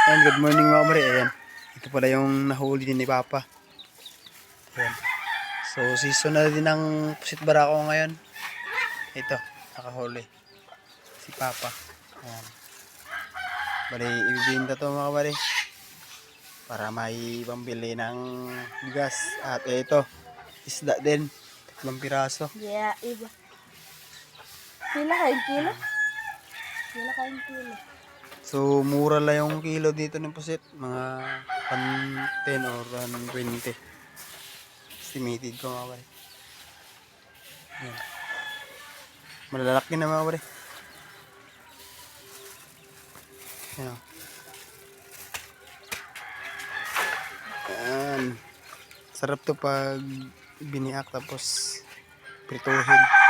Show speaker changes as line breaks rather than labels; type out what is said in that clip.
Ayan, good morning mga kamari. Ayan. Ito pala yung nahuli din ni Papa. Ayan. So, season na din ng pusit barako ngayon. Ito, nakahuli. Si Papa. Ayan. Bali, ibibinta to mga kamari. Para may pambili ng bigas. At ito, isda din. 3 piraso.
Yeah, iba. Pila kayong kilo? Pila kayong kilo?
So, mura lang yung kilo dito ng pusit. Mga 110 or 120. Estimated ko mga kamari. Ayan. Malalaki na mga kapatid. Ayan. Ayan. Sarap to pag biniak tapos prituhin.